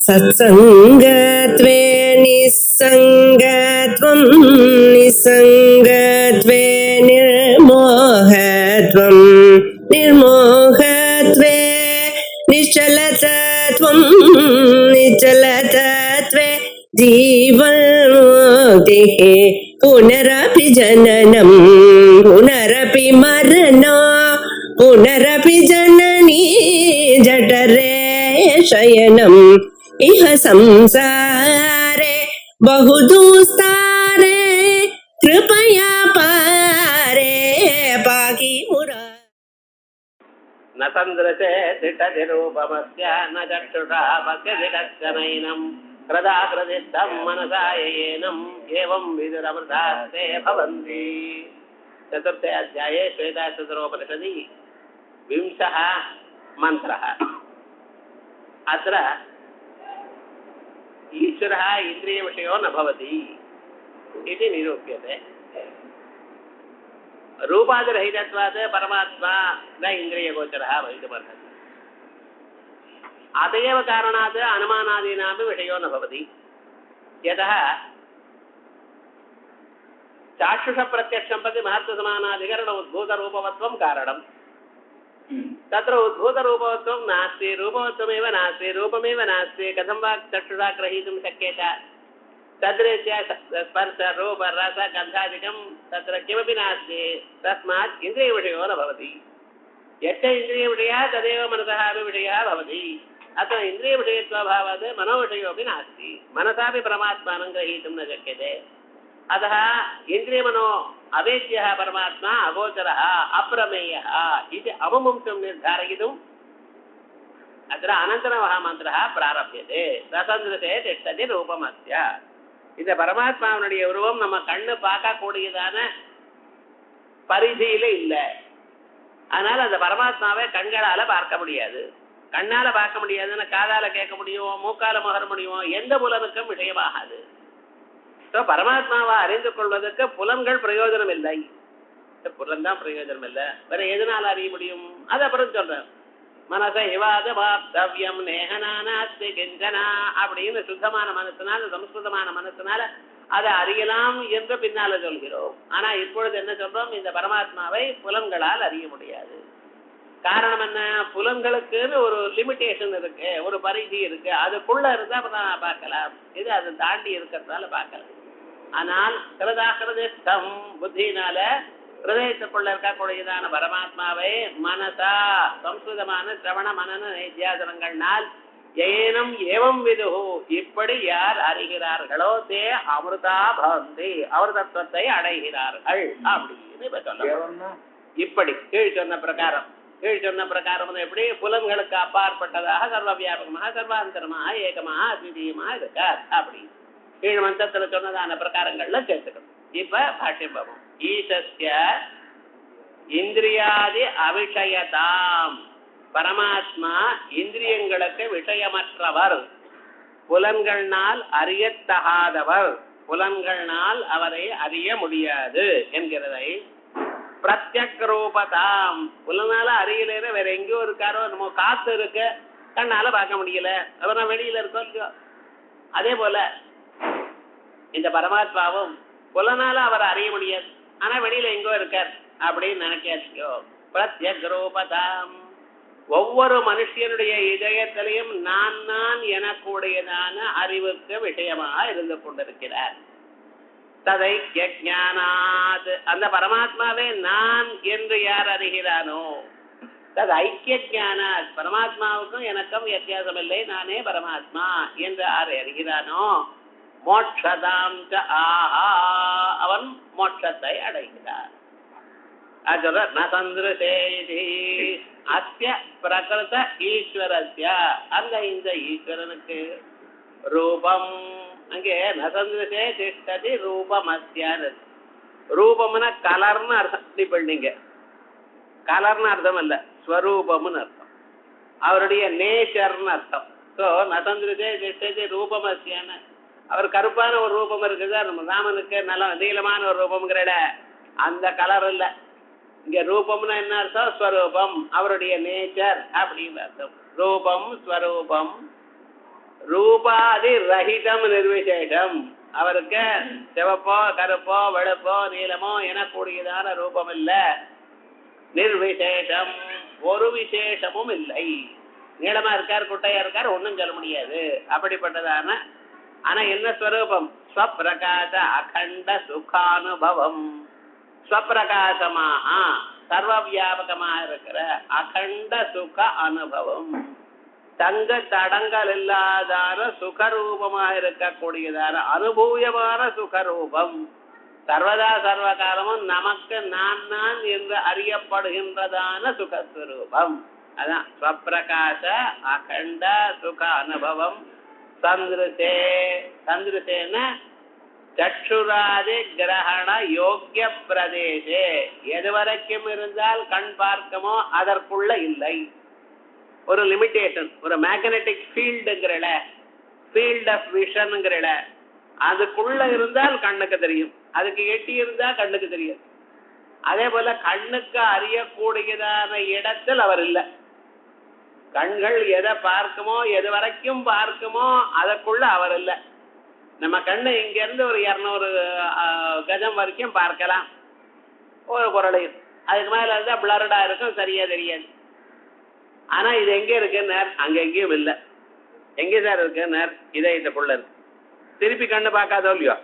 सत्सङ्गत्वे निस्सङ्गत्वं निस्सङ्गत्वे निर्मोहत्वं निर्मोहत्वे निश्चलतत्वं निश्चलतत्वे जीवन्मुक्तिः पुनरपि जननं पुनरपि मरणं पुनरपि जननी जठरे शयनम् इह संसारे बहुदुस्तारे कृपया पारे पाहि मुरा न तन्द्रसे तिष्ठतिरूपमस्य न चक्षुषा पश्यति कश्चनैनं हृदा हृदिस्थं मनसा येनम् एवं विदुरमृतास्ते भवन्ति। चतुर्थे अध्याये श्वेताश्वतरोपनिषदि 20 मन्त्रः। अत्र ईश्वरः इन्द्रियविषयो न भवति इति निरूप्यते। रूपादिरहितत्वात् परमात्मा न इन्द्रियगोचरः भवितुमर्हति। अत एव कारणात् अनुमानादीनापि विषयो न भवति। यतः चाक्षुषप्रत्यक्षं प्रति महत्त्वसमानाधिकरण उद्भूतरूपवत्वं कारणम्। तत्र उद्भूतरूपवत्वं नास्ति, रूपवत्वमेव नास्ति, रूपमेव नास्ति, कथं वा चक्षुषा ग्रहीतुं शक्येत? तद्रीत्या स्पर्श रूप रस गन्धादिकं तत्र किमपि नास्ति। तस्मात् इन्द्रियविषयो न भवति। यच्च इन्द्रियविषयः तदेव मनसः अपि विषयः भवति। अतः इन्द्रियविषयत्वाभावात् मनोविषयोऽपि नास्ति। मनसापि परमात्मानं ग्रहीतुं न शक्यते। अतः इन्द्रियमनो अवेद्यः परमात्मा अगोचरः अप्रमेयः इति अवमुंसं निर्धारयितुम् अत्र अनन्तरः मन्त्रः प्रारभ्यते। रसन्दृशे तिष्ठति रूपमस्य. இந்த பரமாத்மாவுடைய உருவம் நம்ம கண்ணு பார்க்கக்கூடியதான பரிதியில இல்லை. அதனால அந்த பரமாத்மாவை கண்களால பார்க்க முடியாது. கண்ணால பார்க்க முடியாதுன்னு காதால கேட்க முடியும், மூக்கால முகர முடியும், எந்த புலனுக்கும் விஷயமாகாது. பரமாத்மாவை அறிந்து கொள்வதற்கு புலன்கள் பிரயோஜனம் இல்லை. புலன் தான் பிரயோஜனம் இல்லை. வேற எதனால அறிய முடியும்? அது அப்புறம் சொல்றேன். மனச இவாத வாப்தவ்யம் நேகனானாஸ்தி கிஞ்சனா அப்படின்னு சுத்தமான மனத்தினால சம்ஸ்கிருதமான மனத்தினால அதை அறியலாம் என்று பின்னால சொல்கிறோம். ஆனா இப்பொழுது என்ன சொல்றோம்? இந்த பரமாத்மாவை புலன்களால் அறிய முடியாது. காரணம் என்ன? புலன்களுக்குன்னு ஒரு லிமிட்டேஷன் இருக்கு, ஒரு பரிதி இருக்கு. அதுக்குள்ள இருந்தா பார்க்கலாம், இது அதை தாண்டி இருக்கிறதால பார்க்கலாம். ஆனால் கிருதாகிருதம் புத்தினால ஹிருதயத்துக்குள்ள இருக்கக்கூடியதான பரமாத்மாவை மனசா சம்ஸ்கிருதமான சிரவண மனன நித்தியாசனங்கள்னால் ஏனம் ஏவம் விதுஹு இப்படி யார் அறிகிறார்களோ தே அமிர்தா பவந்தி அமிர்தத்துவத்தை அடைகிறார்கள் அப்படின்னு சொல்லணும். இப்படி கீழ் சொன்ன பிரகாரம் எப்படி புலன்களுக்கு அப்பாற்பட்டதாக சர்வ வியாபகமாக சர்வாந்தரமாக ஏகமாக அத்விதீயமாக இருக்கார் அப்படி கீழ் மந்திரத்துல சொன்னதான பிரகாரங்கள்ல சேர்த்துக்கணும். இப்ப பாஷ்யம் பார்ப்போம். ஈசஸ்ய இந்திரியாதி அவிஷயதாம் பரமாத்மா இந்திரியங்களுக்கு விஷயமற்றவர், புலன்கள்னால் அறியத்தகாதவர், புலன்கள்னால் அவரை அறிய முடியாது என்கிறதை பிரத்யக் ரூபதாம் புலனால அறியல வேற எங்கேயோ இருக்காரோ நம்ம காத்து இருக்கு கண்ணால பார்க்க முடியல, அவரை வெளியில இருக்கோ. அதே போல இந்த பரமாத்மாவும் புலனால அவரை அறிய முடியாது, ஆனா வெளியில எங்கோ இருக்கார் அப்படின்னு நினைக்காச்சியோ. பிரத்யக் ரூபதாம் ஒவ்வொரு மனுஷனுடைய இதயத்திலையும் நான் நான் எனக்கூடியதான அறிவுக்கு விஷயமாக இருந்து கொண்டிருக்கிறார். ததைக்கியானாத் அந்த பரமாத்மாவே நான் என்று யார் அறிகிறானோ, தது ஐக்கிய ஞானாத் பரமாத்மாவுக்கும் எனக்கும் வித்தியாசம் இல்லை, நானே பரமாத்மா என்று யார் அறிகிறானோ மோட்சதாம் ஆஹா அவன் மோட்சத்தை அடைகிறார். அஸ்ய பிரகிருத ஈஸ்வரஸ்ய அந்த இந்த ஈஸ்வரனுக்கு ரூபம் அங்கே நசந்திரசே திஷ்டதி ரூபமஸ்யான். ரூபம்னா கலர்னு அர்த்தம் பண்ணிங்க. கலர்னு அர்த்தம் இல்ல, ஸ்வரூபம்னு அர்த்தம், அவருடைய நேச்சர்னு அர்த்தம். ஸோ நசந்திரசே திஷ்டதி ரூபமஸ்யான அவர் கருப்பான ஒரு ரூபம் இருக்குது, ராமனுக்கு நல்ல நீளமான ஒரு ரூபம்ங்கிற அந்த கலர் இல்ல. இங்க ரூபம்னா என்ன அர்த்தம்? ஸ்வரூபம், அவருடைய நேச்சர் அப்படின்னு அர்த்தம். ரூபம் ஸ்வரூபம் ரூபாதி ரஹிதம் நிர்விசேஷம். அவருக்கு சிவப்போ கருப்போ வெளுப்போ நீளமோ எனக்கூடியதான ரூபம் இல்ல. நிர்விசேஷம், ஒரு விசேஷமும் இல்லை. நீளமா இருக்கார், குட்டையா இருக்கார், ஒன்னும் சொல்ல முடியாது. அப்படிப்பட்டதான ஆனா என்ன ஸ்வரூபம்? ஸ்வப்பிரகாச அகண்ட சுகானுபவம். ஸ்வப்பிரகாசமாக சர்வ வியாபகமாக இருக்கிற அகண்ட சுக அனுபவம், தங்க தடங்கள் இல்லாதான சுகரூபமாக இருக்கக்கூடியதான அனுபூயமான சுகரூபம், சர்வதா சர்வ காலமும் நமக்கு நான் நான் என்று அறியப்படுகின்றதான சுகஸ்வரூபம். அதான் ஸ்வப்பிரகாச அகண்ட சுக அனுபவம். சந்திருசே, சந்திருசேன சற்றுராதி கிரகண யோக்கிய பிரதேசே, எதுவரைக்கும் இருந்தால் கண் பார்க்கமோ அதற்குள்ள இல்லை. ஒரு லிமிடேஷன், ஒரு மேக்னெட்டிக் ஃபீல்டுங்கிறல, ஃபீல்ட் ஆஃப் விஷன்ங்கிறல, அதுக்குள்ள இருந்தால் கண்ணுக்கு தெரியும், அதுக்கு எட்டி இருந்தா கண்ணுக்கு தெரியும். அதே போல கண்ணுக்கு அறியக்கூடியதான இடத்தில் அவர் இல்லை. கண்கள் எதை பார்க்குமோ எது வரைக்கும் பார்க்குமோ அதற்குள்ள அவர் இல்லை. நம்ம கண்ணு இங்க இருந்து ஒரு 200 கஜம் வரைக்கும் பார்க்கலாம் ஒரு பொருளையும், அதுக்கு மேல இருந்தா பிளர்டா இருக்கும், சரியா தெரியாது. ஆனா இது எங்க இருக்குன்னு அங்க எங்கேயும் இல்லை. எங்கே சார் இருக்குன்னு இதயத்துக்குள்ள இருக்கு. திருப்பி கண்ணு பார்க்காதோ இல்லையோ,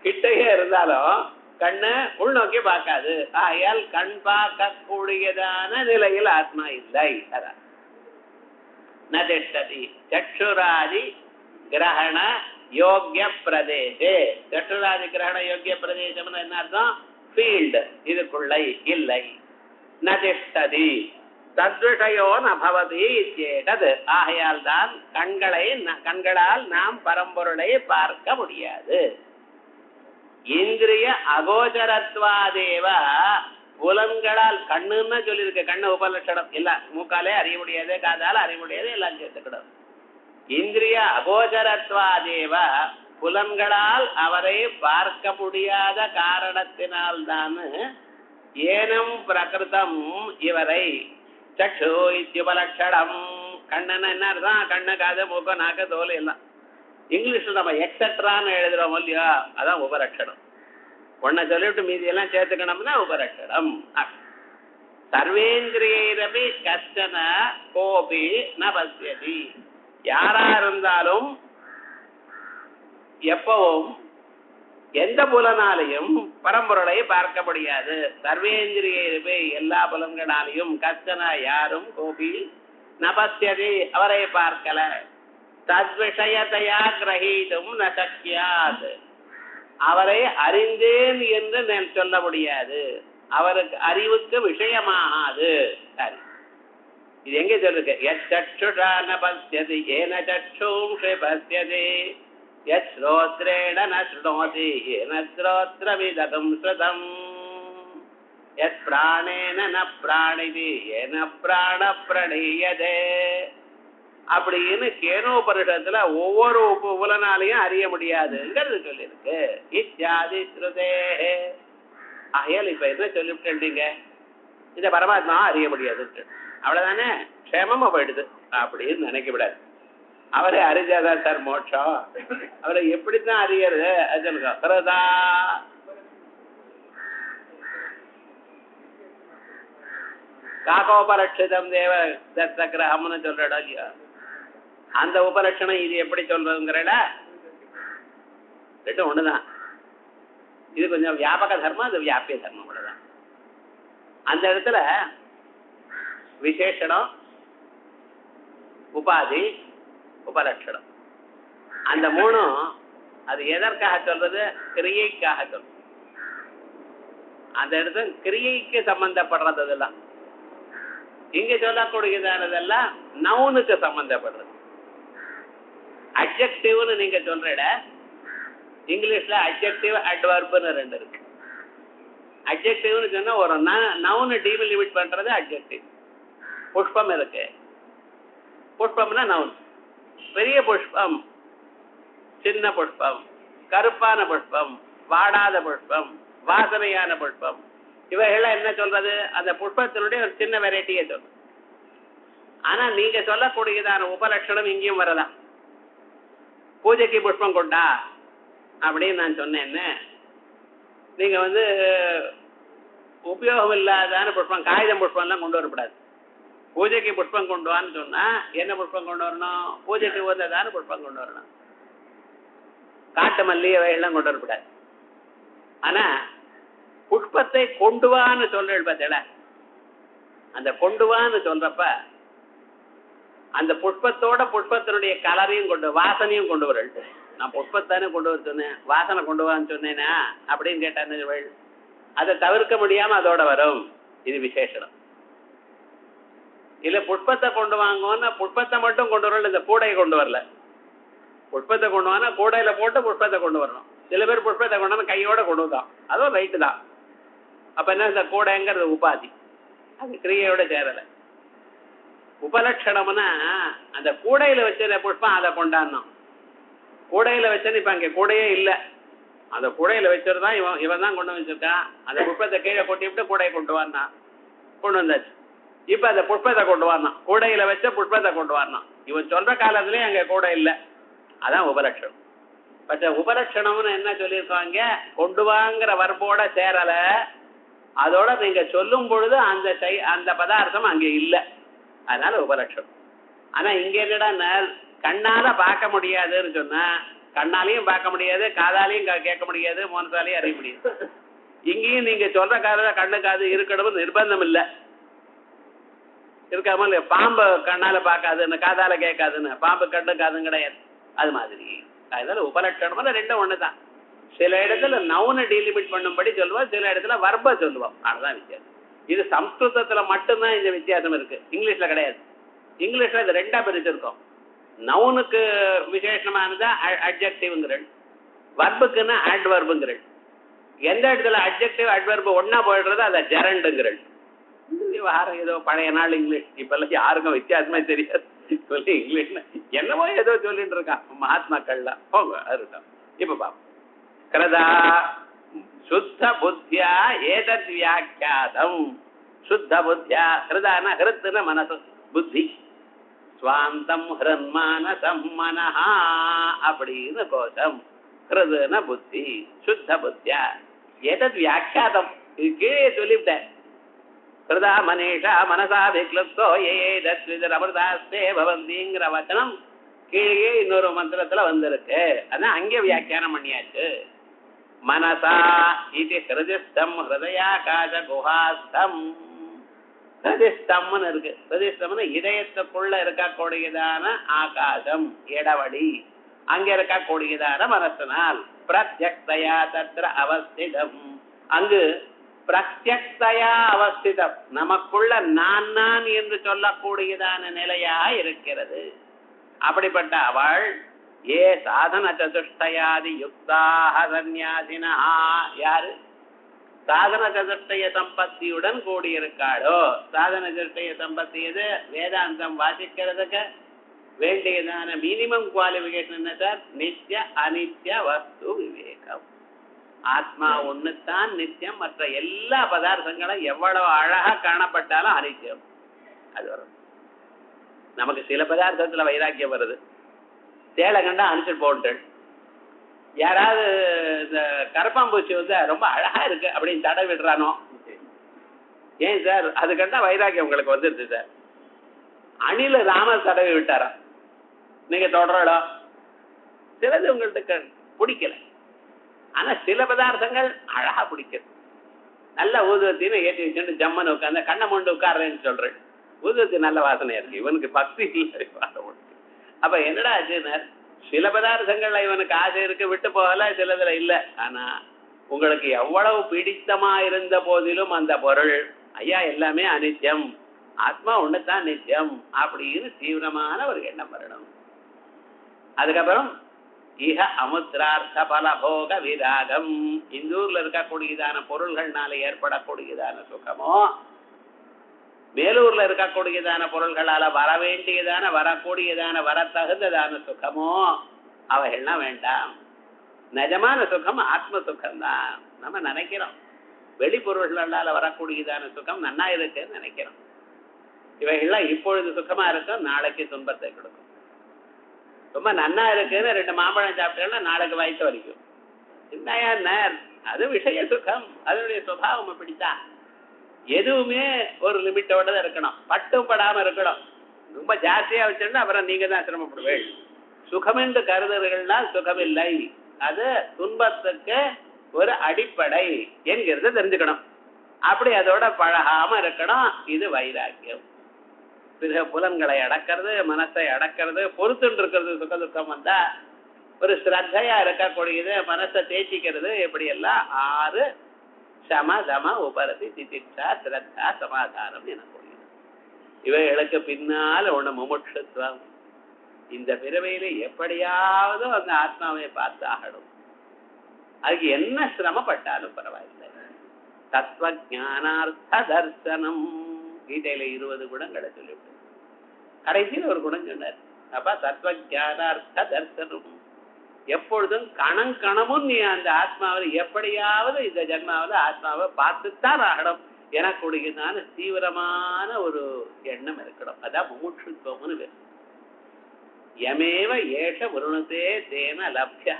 கிட்டையே இருந்தாலும் கண்ணு உள்நோக்கி பார்க்காது. ஆயால் கண் பார்க்கக்கூடியதான நிலையில் ஆத்மா இல்லை. நதிஷ்டதி சற்றுராதி கிரகண யோக்கிய பிரதேசே. சற்றுராதி கிரகண யோக்கிய பிரதேசம் என்ன அர்த்தம்? ஃபீல்டு, இதுக்குள்ள இல்லை. நதிஷ்டதி தத்விஷயோ நபவதி இத்யேதத். ஆகையால் தான் கண்களால் நாம் பரம்பொருளை பார்க்க முடியாது. இந்திரிய அகோச்சரத்வாதேவ, புலன்களால், கண்ணுன்னு சொல்லியிருக்கு, கண்ணு உபலட்சணம் இல்ல, மூக்காலே அறிய முடியாது, காதால அறிய முடியாது, எல்லாம் சேர்த்துக்கிடும். இந்திரிய அகோச்சரத்வாதேவ, புலன்களால் அவரை பார்க்க முடியாத காரணத்தினால்தான் ஏனம் பிரகிருதம் இவரை சக்ஷு இத்யுபலட்சணம். கண்ணன் என்ன அர்த்தம்? கண்ணு காது மூக்கு நாக்கு தோல் எல்லாம். இங்கிலீஷ்ல நம்ம எக்ஸெட்ரான்னு எழுதுறோம் இல்லையா, அதான் உபலட்சணம். ஒன்ன சொல்லிவிட்டு மீதி எல்லாம் சேர்த்துக்கணும்னா உபலட்சணம். சர்வேந்திரியரபி கஷ்டன கோபி ந பஸ்யதி. யாரா இருந்தாலும் எப்பவும் எந்த புலனாலையும் பரம்பொருளை பார்க்க முடியாது. சர்வேந்திரியரபி, எல்லா புலன்களாலையும், கஷ்டன யாரும், கோபி ந பஸ்யதி அவரை பார்க்கல. தத்விஷயத்தையா கிரஹீதும் ந சக்யாத், அவரை அறிந்தேன் என்று சொல்ல முடியாது, அவருக்கு அறிவுக்கு விஷயமாகாது. இது எங்க சொல்லுங்க? யச்சுஷான பஸ்யதி ஏன சக்ஷுஷி பஸ்யதி, யஸ்ரோத்ரேண ந ஸ்ருணோதி ஏன ஸ்ரோத்ரவிதகம் ஸ்ருதம், யத் பிராணேன ந பிராணிதி ஏன பிராண பிரணீயதே. அப்படின்னு கேனோபரிஷத்துல ஒவ்வொரு புலனாலையும் அறிய முடியாதுங்கிறது சொல்லியிருக்கு. இத்தியாதி ஸ்ருதே. ஆகையால் இப்ப என்ன சொல்லிவிட்டீங்க? இந்த பரமாத்மா அறிய முடியாது, அவ்வளவுதானே, க்ஷேமமா போயிடுது அப்படின்னு நினைக்க விடாது. அவரை அறிஞ்சாதான் சார் மோட்சம். அவரை எப்படித்தான் அறியறது அது சொல்லுங்க. பிரதா காகோபலட்சிதம் தேவ தத்த கிரகம்னு சொல்றடா இல்லையா, அந்த உபலட்சணம் இது எப்படி சொல்றதுங்கிறடா, ரெண்டும் ஒண்ணுதான். இது கொஞ்சம் வியாபக தர்மம், அது வியாபிய தர்மம் கூடதான். அந்த இடத்துல விசேஷணம், உபாதி, உபலட்சணம், அந்த மூணும் அது எதற்காக சொல்றது? கிரியைக்காக சொல்றது. அந்த இடத்துல கிரியைக்கு சம்பந்தப்படுறது இதெல்லாம். இங்க சொல்லக்கூடியதானதெல்லாம் நவுனுக்கு சம்பந்தப்படுறது. அட்ஜெக்டிவ்னு நீங்க சொல்ற, இங்கிலீஷ்ல அட்ஜெக்டிவ் அட்வர்ப்னு ரெண்டு இருக்கு. அட்ஜெக்டிவ்னு சொன்னா ஒரு நவுன் டீலிமிட் பண்றது அட்ஜெக்டிவ். புஷ்பம் இருக்கு, புஷ்பம்னா நவுன். பெரிய புஷ்பம், சின்ன புஷ்பம், கருப்பான புஷ்பம், வாடாத புஷ்பம், வாசனையான புஷ்பம், இவைகள்லாம் என்ன சொல்றது? அந்த புஷ்பத்தினுடைய ஒரு சின்ன வெரைட்டியை சொல்றது. ஆனா நீங்க சொல்லக்கூடியதான உபலட்சணம் இங்கேயும் வரலாம். பூஜைக்கு புஷ்பம் கொண்டா அப்படின்னு நான் சொன்னேன்னு நீங்க உபயோகம் இல்லாதான புஷ்பம், காகிதம் புஷ்பம் எல்லாம் கொண்டு வரக்கூடாது. பூஜைக்கு புஷ்பம் கொண்டு வான்னு சொன்னா என்ன புஷ்பம் கொண்டு வரணும்? பூஜைக்கு உகந்ததான புஷ்பம் கொண்டு வரணும். காட்டு மல்லிகை வகையெல்லாம் கொண்டு வரக்கூடாது. ஆனா புஷ்பத்தை கொண்டு வான்னு சொல்றேன் பார்த்தல, அந்த கொண்டு வான்னு சொல்றப்ப அந்த புஷ்பத்தோட புஷ்பத்தினுடைய கலரையும் கொண்டு வாசனையும் கொண்டு வரல். நான் புஷ்பத்தானே கொண்டு வர சொன்னேன், வாசனை கொண்டு வான்னு சொன்னேனா அப்படின்னு கேட்டாங்க. அதை தவிர்க்க முடியாம அதோட வரும். இது விசேஷம். இல்ல புஷ்பத்தை கொண்டு வாங்கன்னா புஷ்பத்தை மட்டும் கொண்டு வரல, இந்த கூடையை கொண்டு வரல. புஷ்பத்தை கொண்டு வானா கூடையில போட்டு புஷ்பத்தை கொண்டு வரணும். சில பேர் புஷ்பத்தை கொண்டு வந்து கையோட கொண்டு வந்தான், அதுவும் ரைட்டு தான். அப்ப என்ன, இந்த கூடைங்கிறது உபாதி, அது கிரியையோட சேரல. உபலட்சணம்னா அந்த கூடையில வச்ச புஷ்பம் அதை கொண்டாடணும். கூடையில வச்சேன்னு இப்ப அங்க கூடையே இல்லை, அந்த கூடையில வச்சிருந்தான் இவன் தான் கொண்டு வச்சிருக்கான். அந்த புஷ்பத்தை கீழே கொட்டி விட்டு கூடையை கொண்டு வரணும், கொண்டு வந்தாச்சு. இப்ப அந்த புஷ்பத்தை கொண்டு வரணும், கூடையில வச்ச புஷ்பத்தை கொண்டு வரணும். இவன் சொல்ற காலத்திலேயே அங்க கூடை இல்லை, அதான் உபலட்சணம். பட் உபலட்சணம்னு என்ன சொல்லியிருக்காங்க, கொண்டு வாங்கிற வரம்போட சேரல, அதோட நீங்க சொல்லும் பொழுது அந்த பதார்த்தம் அங்க இல்லை, அதனால உபலட்சணம். ஆனா இங்க என்னடா கண்ணால பார்க்க முடியாதுன்னு சொன்னா கண்ணாலையும் பார்க்க முடியாது, காதாலையும் கேட்க முடியாது, மோனத்தாலையும் அறிய முடியாது. இங்கேயும் நீங்க சொல்ற காலத்துல கண்ணு காது இருக்கணும் நிர்பந்தம் இல்லை, இருக்காம இல்லையா? பாம்பு கண்ணால பார்க்காதுன்னு காதால கேட்காதுன்னு பாம்பு கண்ணு காதும் கிடையாது. அது மாதிரி அதனால உபலட்சணம் ரெண்டும் ஒண்ணுதான். சில இடத்துல நவுனை டீலிமிட் பண்ணும்படி சொல்லுவோம், சில இடத்துல வர்ப சொல்லுவோம், அதுதான் வித்தியாசம். இது சம்ஸ்கிருதத்துல மட்டும்தான் இந்த வித்தியாசம் இருக்கு, இங்கிலீஷ்ல கிடையாது. இங்கிலீஷ்ல இது ரெண்டா பிரிச்சிருக்கோம். நவுனுக்கு விசேஷமானதா அட்ஜெக்டிவ்ங்கிறள், வர்புக்குன்னா அட்வர்புங்கிறள். எந்த இடத்துல அட்ஜெக்டிவ் அட்வர்பு ஒன்னா போயிடுறதோ அதை ஜெரண்டுங்கிறள். விவகாரம் ஏதோ பழைய நாள் இங்கிலீஷ், இப்பெல்லாம் யாருக்கும் வித்தியாசமே தெரியாது. சொல்லி இங்கிலீஷ்ல என்னவோ ஏதோ சொல்லிட்டு இருக்கான் மகாத்மாக்கள்லாம். போங்க இருக்கட்டும். இப்ப பாப்போம். கிருதா சுத்த புத்தியா ஏதத் வியாக்கியாதம். சுத்த புத்தியா, கிருதான ஹிருத்துன மனசு புத்தி, ஸ்வாந்தம் ஹிருன்மானசம் மனஹா அப்படின்னு கோஷம். ஹிருதுன புத்தி, சுத்த புத்தியா ஏதத் வியாக்கியாதம். இது கீழே சொல்லிவிட்டேன். கிருதா மனேஷா மனசா விக்லுப்தோ ஏதத்விதர் அமிர்தாஸ்தே பவந்திங்கிற வச்சனம் கீழே இன்னொரு மந்திரத்துல வந்திருக்கு, அதான் அங்கே வியாக்கியானம் பண்ணியாச்சு. மனசா இது ஹிருதிஸ்தம் ஹிருதயாகாச குஹாஸ்தம். ஹிருதிஸ்தம்னு இருக்கு, ஹிருதிஸ்தம்னு இதயத்துக்குள்ள இருக்கக்கூடியதான ஆகாசம் இடவடி, அங்க இருக்கக்கூடியதான மனசனால் பிரத்யக்தயா தத்ர அவஸ்திதம். அங்கு பிரத்யக்தயா அவஸ்திதம், நமக்குள்ள நான் நான் என்று சொல்லக்கூடியதான நிலையா இருக்கிறது. அப்படிப்பட்ட அவள் ஏ சாதன சதுஷ்டயாதி யுக்தாக சந்நியாசினா, யாரு சாதன சதுஷ்டய சம்பத்தியுடன் கூடியிருக்காளோ. சாதன சதுஷ்டய சம்பத்தி எது? வேதாந்தம் வாசிக்கிறதுக்கு வேண்டியதான மினிமம் குவாலிபிகேஷன் என்ன சார்? நித்திய அனித்ய வஸ்து விவேகம். ஆத்மா ஒண்ணுத்தான் நித்தியம், மற்ற எல்லா பதார்த்தங்களும் எவ்வளவு அழகா காணப்பட்டாலும் அனித்தியம். அது வரும். நமக்கு சில பதார்த்தத்துல வைராக்கியம் வருது, சேலை கண்டா அனுப்பிச்சு போட்டு. யாராவது இந்த கரப்பாம்பூச்சி ரொம்ப அழகா இருக்கு அப்படின்னு தடை விடுறானோ, ஏன் சார் அது கண்டா வைராக்கியம் உங்களுக்கு வந்துருச்சு சார். அணில ராமர் தடவி விட்டாரா, நீங்க தொடரடா. சிலது உங்கள்கிட்ட பிடிக்கல, ஆனா சில பதார்த்தங்கள் அழகா பிடிக்கிறது. நல்ல ஊதுவத்தின்னு ஏற்றி வச்சுட்டு ஜம்மன் உட்காந்து கண்ணை மூண்டு உட்கார்றேன்னு சொல்றேன். ஊதுவத்தி நல்ல வாசனையா இருக்கு, இவனுக்கு பக்தி இல்லை. அப்ப என்னடா ஆச்சுன்னா, சில பதார்த்தங்கள்ல இவனுக்கு ஆசை இருக்கு, விட்டு போகல, சிலதுல இல்ல. ஆனா உங்களுக்கு எவ்வளவு பிடித்தமா இருந்த போதிலும் அந்த பொருள் ஐயா எல்லாமே அனித்தியம், ஆத்மா ஒண்ணுதான் நித்தியம் அப்படின்னு தீவிரமான ஒரு எண்ணம் வரணும். அதுக்கப்புறம் இஹ அமுத்ரார்த்த பலபோக விராகம். இந்த ஊர்ல இருக்கக்கூடியதான பொருள்கள்னால ஏற்படக்கூடியதான சுகமோ, மேலூர்ல இருக்கக்கூடியதான பொருள்களால வர வேண்டியதான வரக்கூடியதான வரத்தகுந்ததான சுகமோ அவைகள்லாம் வேண்டாம். நிஜமான சுகம் ஆத்ம சுகம்தான். நம்ம நினைக்கிறோம் வெளிப்பொருள்களால வரக்கூடியதான சுகம் நன்னா இருக்குன்னு நினைக்கிறோம். இவைகள்லாம் இப்பொழுது சுகமா இருக்கும், நாளைக்கு துன்பத்தை கொடுக்கும். ரொம்ப நன்னா இருக்குன்னு 2 மாம்பழம் சாப்பிட்டேன்னா நாளைக்கு வயிற்று வலிக்கும். என்னையா அது விஷய சுகம், அதனுடைய சுபாவம் அப்படித்தான். எதுவுமே ஒரு லிமிட்டோட தான் இருக்கணும், பட்டும் படாம இருக்கணும். ரொம்ப ஜாஸ்தியா வச்சிருந்தா அப்புறம் நீங்க தான் சிரமப்படுவேன். சுகம் என்று கருதுகள்னா சுகம் இல்லை, அது துன்பத்துக்கு ஒரு அடிப்படை என்கிறது தெரிஞ்சுக்கணும். அப்படி அதோட பழகாம இருக்கணும். இது வைராக்கியம். பிற புலன்களை அடக்கிறது, மனசை அடக்கிறது, பொறுத்துட்டு இருக்கிறது. சுக துக்கம் வந்தா ஒரு ஸ்ரத்தையா இருக்கக்கூடியது, மனசை தேய்ச்சிக்கிறது. எப்படி எல்லாம் 6 சம தம உபரதி திதிட்சா ஸ்ரத்தா சமாதானம் எனக்கூடியது. இவைகளுக்கு பின்னால் ஒண்ணு முமுட்சுத்துவம். இந்த பிறவையில எப்படியாவது அந்த ஆத்மாவை பார்த்து ஆகணும். அதுக்கு என்ன சிரமப்பட்டாலும் பரவாயில்லை. தத்துவ ஞானார்த்த தர்சனம். கீதையில 20 குணங்களை சொல்லிவிட்டு கடைசியில் ஒரு குணம் சொன்னார். அப்ப தத்துவ ஞானார்த்த தர்சனம். எப்பொழுதும் கணமும் நீ அந்த ஆத்மாவில் எப்படியாவது இந்த ஜென்மாவில் ஆத்மாவை பார்த்துத்தான் ஆகணும் எனக்குடையதான தீவிரமான ஒரு எண்ணம் இருக்கணும். அதான் முமுட்சுத்துவம்னு பேர். யமேவ ஏஷ விருணத்தே தேன லப்யா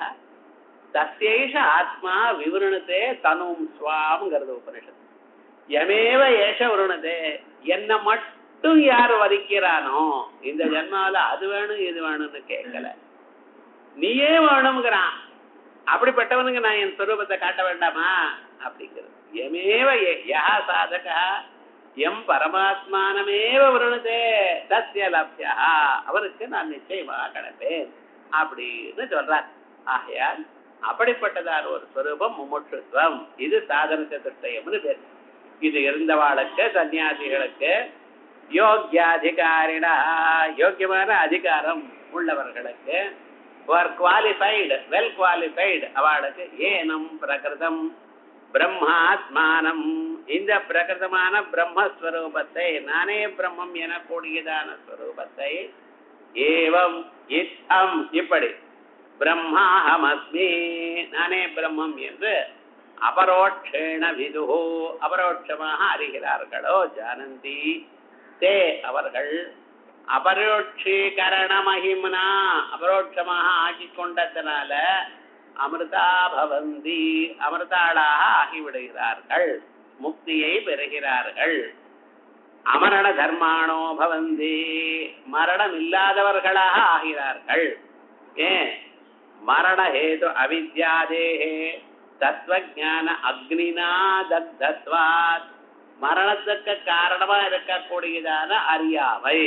தஸ்யைஷ ஆத்மா விவருணத்தே தனும் ஸ்வாம்ங்கிறது உபனிஷத்து. யமேவ ஏஷ விருணத்தே, என்ன மட்டும் யார் வதிக்கிறானோ இந்த ஜென்மாவில் அது வேணும் இது வேணும்னு கேட்கல, நீயே வேணும்ங்கிறான். அப்படிப்பட்டவனுக்கு நான் என் ஸ்வரூபத்தை காட்ட வேண்டாமா அப்படிங்கிறது. யமேவ யா சாதகா எம் பரமாத்மானமேவ விருணத்தே தஸ்ய லப்யா, அவருக்கு நான் நிச்சயமாக கிடைப்பேன் அப்படின்னு சொல்றார். ஆகையால் அப்படிப்பட்டதான ஒரு ஸ்வரூபம் முமுட்சுத்துவம். இது சாதன சதுஷ்டயம்னு பேர். இது இருந்தவாளுக்கு, சன்னியாசிகளுக்கு, யோக்கியாதிகாரிடா யோக்கியமான அதிகாரம் உள்ளவர்களுக்கு, குவாலிஃபைடு வெல் குவாலிஃபைடு அவளுக்கு ஏனம் பிரகிருதம் பிரம்மாத்மானம், இந்த பிரகிருதமான பிரம்மஸ்வரூபத்தை, நானே பிரம்மம் எனக்கூடியதான ஸ்வரூபத்தை, ஏவம் இத்தம் இப்படி பிரம்மாஹமஸ்மி நானே பிரம்மம் என்று அபரோட்சேண விதுஹோ அபரோட்சமாக அறிகிறார்களோ ஜானந்தி தே அவர்கள் அபரோட்சீகரண மகிம்னா அபரோட்சமாக ஆக்கி கொண்டதனால அமிர்தா பவந்தி அமிர்தாளாக ஆகிவிடுகிறார்கள், முக்தியை பெறுகிறார்கள். அமரண தர்மானோ பவந்தி மரணம் இல்லாதவர்களாக ஆகிறார்கள். ஏன்? மரண ஹேது அவித்யாதேஹே தத்துவஞான அக்னினா தத்தத்வாத், மரணத்துக்கு காரணமா இருக்கக்கூடியதான அறியாமை.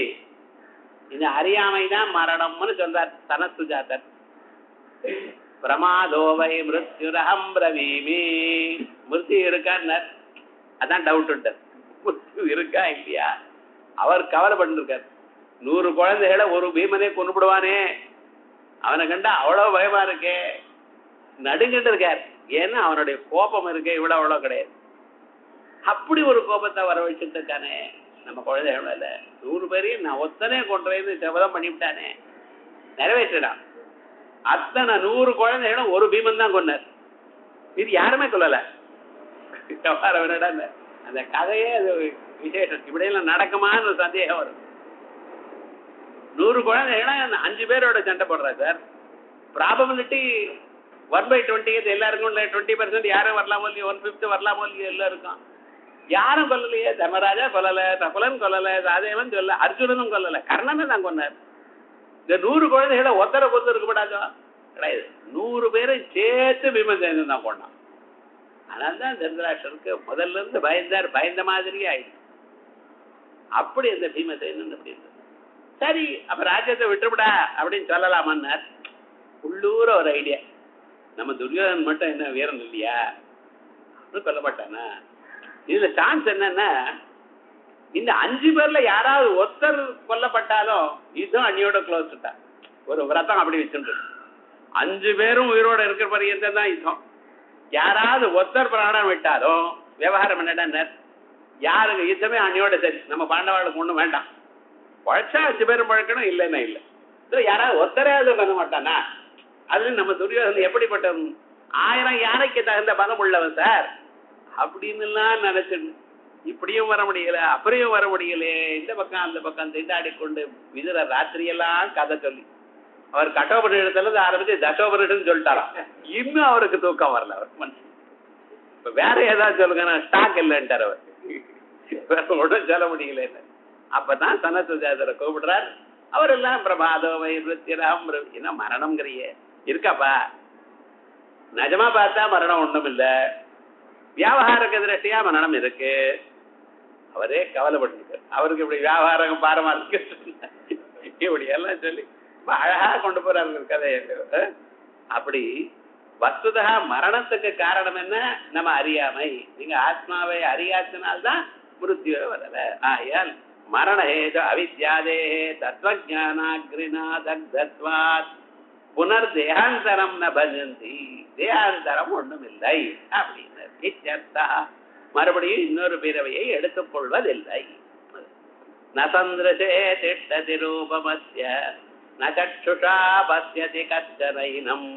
இந்த அறியாமை தான் மரணம்னு சொல்றார் சனத்சுஜாதர். பிரமாதோவை மிருத்யுரஹம் பிரவீமி, மிருத்யு இருக்கார், அதான் டவுட் விட்டார். மிருத்யு இருக்கா இல்லையா அவர் கவலை பண்ணிருக்கார். 100 குழந்தைகளை ஒரு பீமனே கொண்டுபிடுவானே, அவனை கண்டா அவ்வளவு பயமா இருக்கே, நடுங்கிட்டு இருக்கார். ஏன்னா அவனுடைய கோபம் இருக்கே, இவ்வளவு அவ்வளவு கிடையாது. அப்படி ஒரு கோபத்தை வர வச்சுட்டு இருக்கானே நம்ம குழந்தைகள. 100 பேரையும் நான் ஒத்தனே கொன்றேன்னு செவதம் பண்ணிவிட்டானே, நிறைவேற்றிடான். அத்தனை 100 குழந்தைகளும் ஒரு பீமன் தான் கொண்டார், இது யாருமே சொல்லல. அந்த கதையே அது விசேஷம். இப்படியெல்லாம் நடக்குமான்னு ஒரு சந்தேகம் வரும். 100 குழந்தைகளும் 5 பேரோட சண்டை போடுறாரு சார். ப்ராபபிலிட்டி 1/20 எல்லாருக்கும் 20% யாரும் வரலாமோ இல்லையோ, 1/5 வரலாமோ இல்லையோ எல்லாருக்கும். யாரும் கொல்லலையே, தர்மராஜா கொல்லல, நகுலன் கொல்லல, சாதேவன் சொல்ல, அர்ஜுனனும் கொல்லல, கர்ணனும் தான் கொண்டார். இந்த 100 குழந்தைகளை ஒத்தரை கொத்து இருக்கப்படாதோ கிடையாது, 100 பேரை சேர்த்து பீமசேனன் தான் கொண்டான். அதனால்தான் தர்மராஷ்டருக்கு முதல்ல இருந்து பயந்தார், பயந்த மாதிரியே ஆயிடுச்சு. அப்படி அந்த பீமசேனன் அப்படி இருந்தது. சரி அப்ப ராஜ்யத்தை விட்டுவிடா அப்படின்னு சொல்லலாமான்னார். உள்ளூர ஒரு ஐடியா, நம்ம துரியோதன் மட்டும் என்ன வீரன் இல்லையா அப்படின்னு சொல்ல மாட்டானா? இதுல சான்ஸ் என்னன்னா, இந்த 5 பேர்ல யாராவது ஒருத்தர் கொல்லப்பட்டாலும் இதுதான் அண்ணியோட க்ளோஸ் தான். ஒரு விரதம் அப்படி வச்சுட்டு 5 பேரும் உயிரோட இருக்கிற பரியந்தம் தான் யுத்தம். யாராவது ஒருத்தர் பிராணம் விட்டாலும் விவகாரம் என்னடா, யாருக்கு யுத்தமே அண்ணியோட சரி, நம்ம பாண்டவாளுக்கு ஒண்ணும் வேண்டாம், பழச்சா 5 பேரும் பழக்கணும், இல்லைன்னா இல்லை. யாராவது ஒருத்தரையாவது பண்ண மாட்டானா? அதுல நம்ம துரியோதனன் எப்படிப்பட்ட 1000 யானைக்கு தகுந்த பலம் உள்ளவன் சார் அப்படின்னு எல்லாம் நினைச்சு இப்படியும் வர முடியல அப்படியும் வர முடியல, இந்த பக்கம் அந்த பக்கம் திண்டாடி கொண்டு விதுர ராத்திரியெல்லாம் கதை சொல்லி அவர் கட்டோபனிடத்துல ஆரம்பிச்சு தசோபனிடம் சொல்லிட்டாராம். இன்னும் அவருக்கு தூக்கம் வரல. அவர் மனுஷன் இப்ப வேற ஏதாவது சொல்லுங்க, நான் ஸ்டாக் இல்லைன்ட்டார் அவர். வேற ஒன்றும் சொல்ல முடியல. அப்பதான் சனத்சுஜாதரை கூப்பிடுறார். அவர் எல்லாம் பிரபாதோவை விருத்திராம் என்ன மரணம்ங்கிறிய இருக்காப்பா, நிஜமா பார்த்தா மரணம் ஒண்ணும் இல்ல, வியாபாரக்கு திருஷ்டியா மரணம் இருக்கு. அவரே கவலைப்பட்டு அவருக்கு இப்படி வியாபாரம் பாரமா இருக்கு இப்படி எல்லாம் சொல்லி அழகா கொண்டு போறாரு கதையை. அப்படி வஸ்துதா மரணத்துக்கு காரணம் என்ன? நம்ம அறியாமை. நீங்க ஆத்மாவை அறியாத்தினால்தான் மிருத்யுவே வரல. ஆயால் மரணஹேது அவித்யாதே தத்வஜானாக்ரினா தக்தத்வாத் புனர் தேகாந்தரம் ந பஜந்தி. தேகாந்தரம் ஒண்ணும் இல்லை அப்படின்னு மறுபடியும் இன்னொரு பிறவையை எடுத்துக் கொள்வதில்லை. நசந்திரசே திஷ்டதி ரூபமஸ்ய ந சக்ஷுஷா பஸ்யதி கச்சனைனம்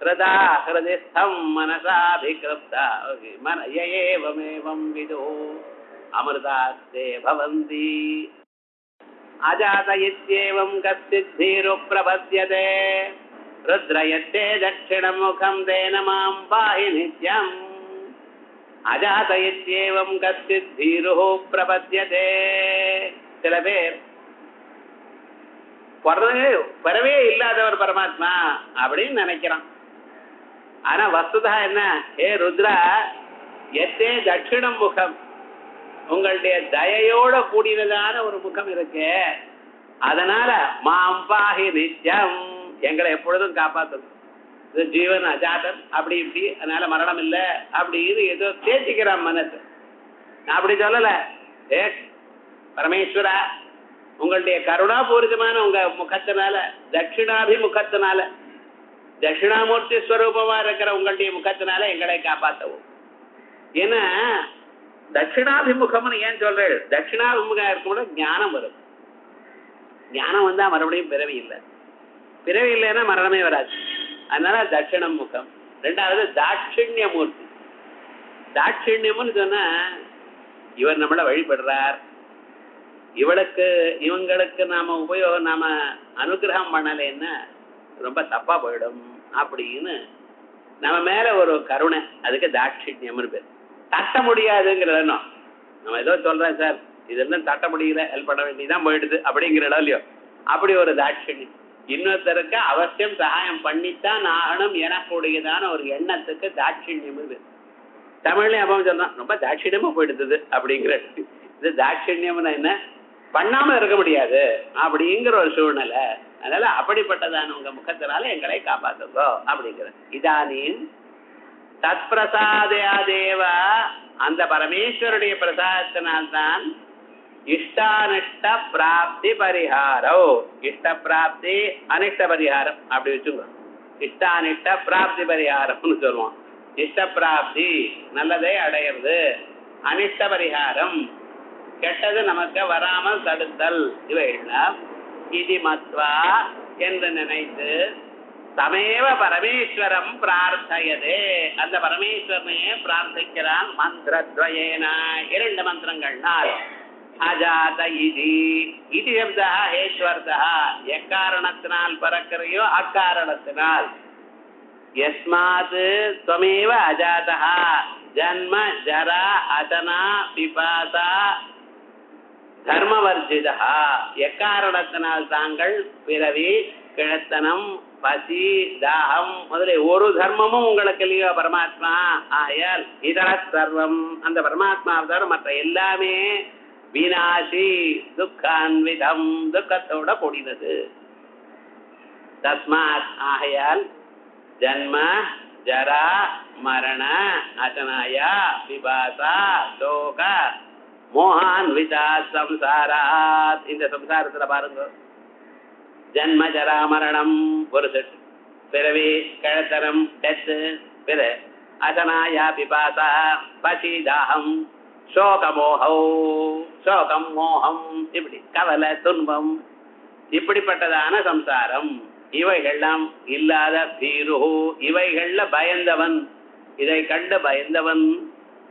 ஹிருதா ஹிருதிஸ்தம் மனசாபிக்ருப்தா ஏவமேவம் விதோ அமிர்தாஸ்தே பவந்தி. அஜாத இத்யேவம் கஸ்தித் தீரு பிரபத்யதே ருத்ரயத்தே தட்சிணம் முகம் தேன மாம் பாஹி நித்யம். அஜாத இத்யேவம் கஸ்தித் தீரு பிரபத்யதே. சில பேர் வரவே இல்லாதவர் பரமாத்மா அப்படின்னு நினைக்கிறான். ஆனா வஸ்துதா என்ன? ஏ ருத்ரா எத்தே தட்சிணம் முகம், உங்களுடைய தயையோட கூடினதான ஒரு முகம் இருக்கு, அதனால மாம்பாஹி நித்யம், எங்களை எப்பொழுதும் காப்பாற்றணும். இது ஜீவன் அஜாதன் அப்படி இப்படி, அதனால மரணம் இல்லை அப்படின்னு ஏதோ தேர்த்திக்கிறான் மனசு. நான் அப்படி சொல்லல. ஏ பரமேஸ்வரா, உங்களுடைய கருணாபூரிதமான உங்க முகத்தினால, தட்சிணாபிமுகத்தினால, தட்சிணாமூர்த்தி ஸ்வரூபமா இருக்கிற உங்களுடைய முகத்தினால எங்களை காப்பாற்றவும். ஏன்னா தட்சிணாபிமுகம்னு ஏன் சொல்றேன்? தட்சிணாபிமுகம் இருக்கும்போது ஞானம் வரும். ஞானம் வந்தா மறுபடியும் பிறவி இல்லை, பிறவி இல்லைன்னா மரணமே வராது. அதனால தட்சிணம் முகம். ரெண்டாவது தாட்சிண்யமூர்த்தி. தாட்சிண்யம்னு சொன்னா இவர் நம்மள வழிபடுறார், இவங்களுக்கு நாம நாம அனுகிரகம் பண்ணலைன்னா ரொம்ப தப்பா போயிடும் அப்படின்னு நம்ம மேல ஒரு கருணை, அதுக்கு தாட்சிண்யம்னு பேர். தட்ட முடியாதுங்கிற எண்ணம். நம்ம ஏதோ சொல்றேன் சார், இதெல்லாம் தட்ட முடியல, ஹெல்ப் பண்ண வேண்டியதான் போயிடுது அப்படிங்கிற இடம் இல்லையோ, அப்படி ஒரு தாட்சிண்யம். இன்னொருத்தருக்கு அவசியம் சகாயம் பண்ணித்தான் ஆகணும் எனக்கூடியதான ஒரு எண்ணத்துக்கு தாட்சிண்யம். தமிழ்லயும் அப்ப சொன்னான் ரொம்ப தாட்சிண்யமா போயிடுது அப்படிங்கிற. இது தாட்சிண்யம்னா என்ன? பண்ணாம இருக்க முடியாது அப்படிங்கிற ஒரு சூழ்நிலை. அதனால அப்படிப்பட்டதான உங்க முகத்தினால எங்களை காப்பாத்துங்கோ அப்படிங்கிற. இதானீம் தத் பிரசாதயா தேவா, அந்த பரமேஸ்வருடைய பிரசாதத்தினால்தான் இஷ்டானிஷ்ட பிராப்தி பரிகாரோ. இஷ்ட பிராப்தி அனிஷ்ட பரிகாரம் அப்படி வச்சுக்கோ. இஷ்டானிஷ்ட பிராப்தி பரிகாரம்னு சொல்லுவோம். இஷ்ட பிராப்தி நல்லதை அடையிறது, அனிஷ்ட பரிகாரம் கெட்டது நமக்கு வராமல் தடுத்தல். இவையெல்லாம் இது மத்வா என்று நினைத்து தமேவ பரமேஸ்வரம் பிரார்த்தையதே, அந்த பரமேஸ்வரனையே பிரார்த்திக்கிறான். மந்திரத்வயேன, இரண்டு மந்திரங்கள்னால். அஜாத இதி, இது சப்தா ஹேஸ்வர்தா, எக்காரணத்தினால் பறக்கிறையோ அக்காரணத்தினால். யஸ்மாத் த்வமேவ அஜாதா ஜன்ம ஜரா அசனா பிபாசா தர்மவர்ஜிதா, எக்காரணத்தினால் தாங்கள் பிறவி, கிழத்தனம், பசி, தாகம் முதலிய ஒரு தர்மமும் உங்களுக்கு இல்லையோ பரமாத்மா. ஆயால் இதர சர்வம், அந்த பரமாத்மாவை மற்ற எல்லாமே விநாசி துக்கான்விதம், துக்கத்தோட கூடினது. தஸ்மாத் ஆகையால் ஜன்ம ஜரா மரண அசனாயா விபாசா சோக மோகான்விதா சம்சாராத், இந்த சம்சாரத்துல பாருங்க, ஜன்ம ஜரா மரணம் ஒரு செட், பிறவி கிழத்தனம் டெத்து, பிற அசனாயா பிபாசா பசி தாகம், சோகமோகோ சோகம் மோகம், இப்படி கவலை துன்பம், இப்படிப்பட்டதான சம்சாரம். இவைகள்லாம் இல்லாத பீரு, இவைகள்ல பயந்தவன், இதை கண்டு பயந்தவன்.